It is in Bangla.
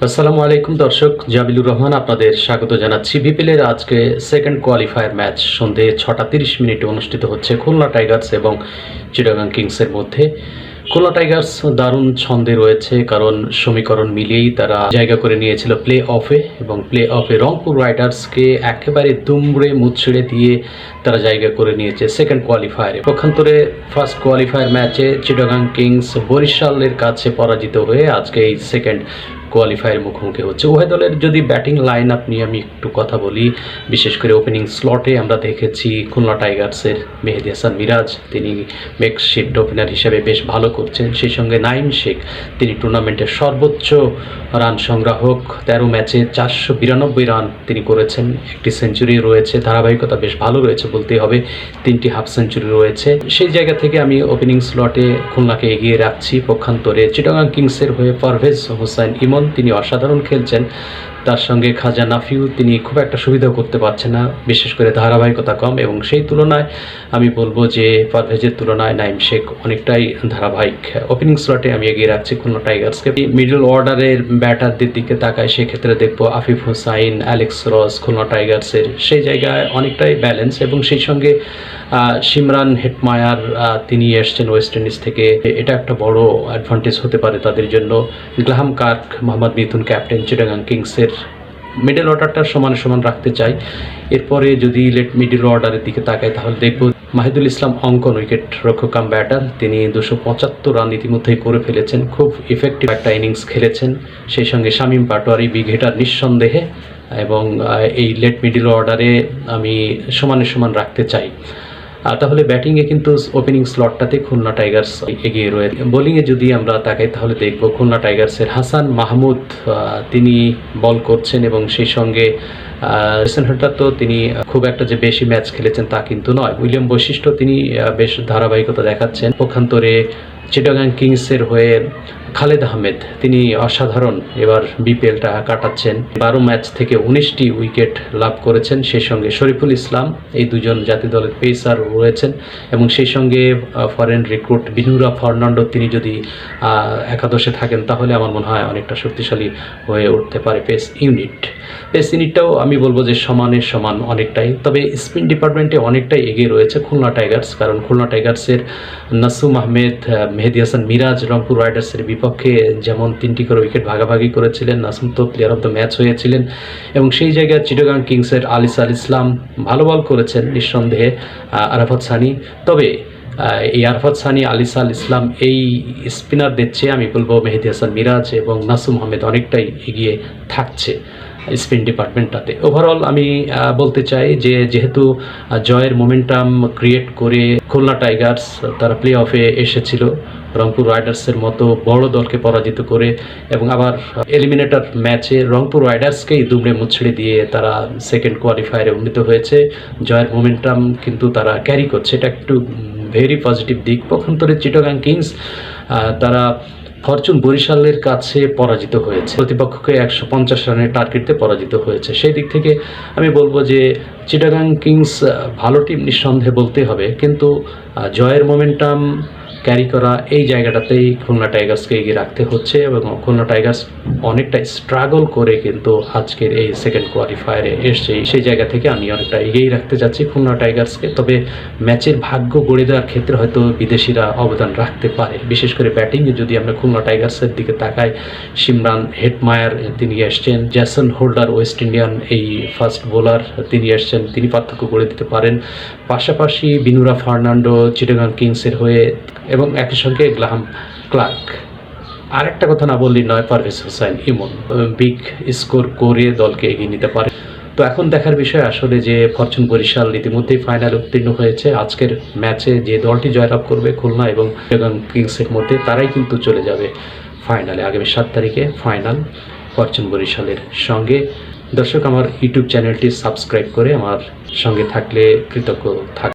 আসসালামু আলাইকুম দর্শক, জাবিলুর রহমান আপনাদের স্বাগত জানাচ্ছি। বিপিএলের আজকে সেকেন্ড কোয়ালিফায়ার ম্যাচ সন্ধে 6টা 30 মিনিটে অনুষ্ঠিত হচ্ছে খুলনা টাইগার্স এবং চিটাগাং কিংসের মধ্যে। খুলনা টাইগার্স দারুণ ছন্দে রয়েছে, কারণ সমীকরণ মিলিয়েই তারা জায়গা করে নিয়েছিল প্লে অফে, এবং প্লে অফে রংপুর রাইডার্সকে একেবারে দুমড়ে মুচড়ে দিয়ে তারা জায়গা করে নিয়েছে সেকেন্ড কোয়ালিফায়ারে। পক্ষান্তরে ফার্স্ট কোয়ালিফায়ার ম্যাচে চিটাগাং কিংস বরিশালের কাছে পরাজিত হয়ে আজকে এই সেকেন্ড কোয়ালিফায়ার মুখোমুখি হচ্ছে। উভয় দলের যদি ব্যাটিং লাইন আপ নিয়ে আমি একটু কথা বলি, বিশেষ করে ওপেনিং স্লটে আমরা দেখেছি খুলনা টাইগার্সের মেহেদী হাসান মিরাজ, তিনি মেকশিফট ওপেনার হিসেবে বেশ ভালো করছেন। সেই সঙ্গে নাইম শেখ, তিনি টুর্নামেন্টের সর্বোচ্চ রান সংগ্রাহক, 13 ম্যাচে 492 রান তিনি করেছেন, একটি সেঞ্চুরি রয়েছে, ধারাবাহিকতা বেশ ভালো রয়েছে বলতেই হবে, 3টি হাফ সেঞ্চুরি রয়েছে। সেই জায়গা থেকে আমি ওপেনিং স্লটে খুলনাকে এগিয়ে রাখছি। পক্ষান্তরে চিটাগাং কিংসের হয়ে পারভেজ হোসেন ইমন, তিনি অসাধারণ খেলছেন, তার সঙ্গে খাজা নাফিউ, তিনি খুব একটা সুবিধাও করতে পারছেন না, বিশেষ করে ধারাবাহিকতা কম, এবং সেই তুলনায় আমি বলবো যে পারভেজের তুলনায় নাইম শেখ অনেকটাই ধারাবাহিক। ওপেনিং স্লটে আমি এগিয়ে রাখছি খুলনা টাইগার্সকে। মিডল অর্ডারের ব্যাটারদের দিকে তাকায়, সেক্ষেত্রে দেখবো আফিফ হোসাইন, অ্যালেক্স রস খুলনা টাইগার্সের, সেই জায়গায় অনেকটাই ব্যালেন্স, এবং সেই সঙ্গে সিমরান হেটমায়ার, তিনি এসছেন ওয়েস্ট ইন্ডিজ থেকে, এটা একটা বড় অ্যাডভান্টেজ হতে পারে তাদের জন্য। গ্লাহাম কার্ক, মোহাম্মদ মিথুন ক্যাপ্টেন চিটাগাং কিংসের। মিডল অর্ডারটা সমান সমান রাখতে চাই। এরপরে যদি মিডল অর্ডারের দিকে তাকাই, তাহলে দেখব মাহিদুল ইসলাম অঙ্কন, উইকেট রক্ষক কাম ব্যাটার, তিনি 275 রান ইতিমধ্যেই করে ফেলেছেন, খুব ইফেক্টিভ একটা ইনিংস খেলেছেন। সেই সঙ্গে শামীম পাটোয়ারি, বিগ হিটার নিঃসন্দেহে, এবং এই মিডল অর্ডারে আমি সমানে সমান রাখতে চাই। তাহলে ব্যাটিংয়ে কিন্তু ওপেনিং স্লটটাতে খুলনা টাইগার্স এগিয়ে রয়েছে। বোলিংয়ে যদি আমরা তাকাই, তাহলে দেখব খুলনা টাইগার্সের হাসান মাহমুদ, তিনি বল করছেন, এবং সেই সঙ্গে রিসেন্ট হান্টার, তো তিনি খুব একটা যে বেশি ম্যাচ খেলেছেন তা কিন্তু নয়। উইলিয়াম বৈশিষ্ট্য, তিনি বেশ ধারাবাহিকতা দেখাচ্ছেন। পক্ষান্তরে চিটাগাং কিংসের হয়ে খালেদ আহমেদ, তিনি অসাধারণ এবার বিপিএলটা কাটাচ্ছেন, 12 ম্যাচ থেকে 19টি উইকেট লাভ করেছেন। সেই সঙ্গে শরীফুল ইসলাম, এই দুজন জাতীয় দলের পেসার রয়েছেন, এবং সেই সঙ্গে ফরেন রিক্রুট বিনুরা ফার্নান্ডো, তিনি যদি একাদশে থাকেন তাহলে আমার মনে হয় অনেকটা শক্তিশালী হয়ে উঠতে পারে পেস ইউনিটটাও আমি বলবো যে সমানের সমান অনেকটাই। তবে স্পিন ডিপার্টমেন্টে অনেকটাই এগিয়ে রয়েছে খুলনা টাইগার্স, কারণ খুলনা টাইগার্সের নাসুম আহমেদ, মেহেদী হাসান মিরাজ রংপুর রাইডার্সের বিপক্ষে যেমন 3টি করে উইকেট ভাগাভাগি করেছিলেন, নাসুম তো প্লেয়ার অফ দ্য ম্যাচ হয়েছিলেন, এবং সেই জায়গায় চিটাগাং কিংসের আলিস আল ইসলাম ভালো বল করেছেন নিঃসন্দেহে, আরাফাত সানি। তবে এই আরাফাত সানি, আলিস আল ইসলাম, এই স্পিনারদের চেয়ে আমি বলবো মেহেদী হাসান মিরাজ এবং নাসুম আহমেদ অনেকটাই এগিয়ে থাকছে স্পিন ডিপার্টমেন্টটাতে। ওভারঅল আমি বলতে চাই যে যেহেতু জয়ের মোমেন্টাম ক্রিয়েট করে খুলনা টাইগার্স তারা প্লে অফে এসেছিল রংপুর রাইডার্সের মতো বড় দলকে পরাজিত করে, এবং আবার এলিমিনেটর ম্যাচে রংপুর রাইডার্সকেই দুমড়ে মুচড়ে দিয়ে তারা সেকেন্ড কোয়ালিফায়ারে উন্নীত হয়েছে। জয়ের মোমেন্টাম কিন্তু তারা ক্যারি করছে, এটা একটু ভেরি পজিটিভ দিক। পক্ষান্তরে চিটাগাং কিংস, তারা ফরচুন বরিশালের কাছে পরাজিত হয়েছে, প্রতিপক্ষকে 150 রানের টার্গেটে পরাজিত হয়েছে। সেই দিক থেকে আমি বলবো যে চিটাগাং কিংস ভালো টিম নিঃসন্দেহে বলতে হবে, কিন্তু জয়ের মোমেন্টাম ক্যারি করা এই জায়গাটাতেই খুলনা টাইগার্সকে এগিয়ে রাখতে হচ্ছে, এবং খুলনা টাইগার্স অনেকটা স্ট্রাগল করে কিন্তু আজকের এই সেকেন্ড কোয়ালিফায়ারে এসছে। সেই জায়গা থেকে আমি অনেকটা এগিয়েই রাখতে যাচ্ছি খুলনা টাইগার্সকে। তবে ম্যাচের ভাগ্য গড়ে দেওয়ার ক্ষেত্রে হয়তো বিদেশিরা অবদান রাখতে পারে, বিশেষ করে ব্যাটিংয়ে যদি আমরা খুলনা টাইগার্সের দিকে তাকাই, সিমরান হেটমায়ার, তিনি এসছেন, জ্যাসন হোল্ডার ওয়েস্ট ইন্ডিয়ান এই ফাস্ট বোলার, তিনি এসছেন, তিনি পার্থক্য করে দিতে পারেন। পাশাপাশি বিনুরা ফার্নান্ডো চিটাগাং কিংসের হয়ে, এবং একই সঙ্গে গ্লাহাম ক্লার্ক। আরেকটা কথা না বললেই নয়, পারভেজ হোসেন ইমন বিগ স্কোর করে দলকে এগিয়ে নিতে পারে। তো এখন দেখার বিষয় আসলে যে ফরচুন বরিশাল ইতিমধ্যেই ফাইনাল উত্তীর্ণ হয়েছে। আজকের ম্যাচে যে দলটি জয়লাভ করবে খুলনা এবং চিটাগাং কিংসের মধ্যে, তারাই কিন্তু চলে যাবে ফাইনালে। আগামী 7 তারিখে ফাইনাল ফরচুন বরিশালের সঙ্গে। দর্শক, আমার ইউটিউব চ্যানেলটি সাবস্ক্রাইব করে আমার সঙ্গে থাকলে কৃতজ্ঞ থাকবে।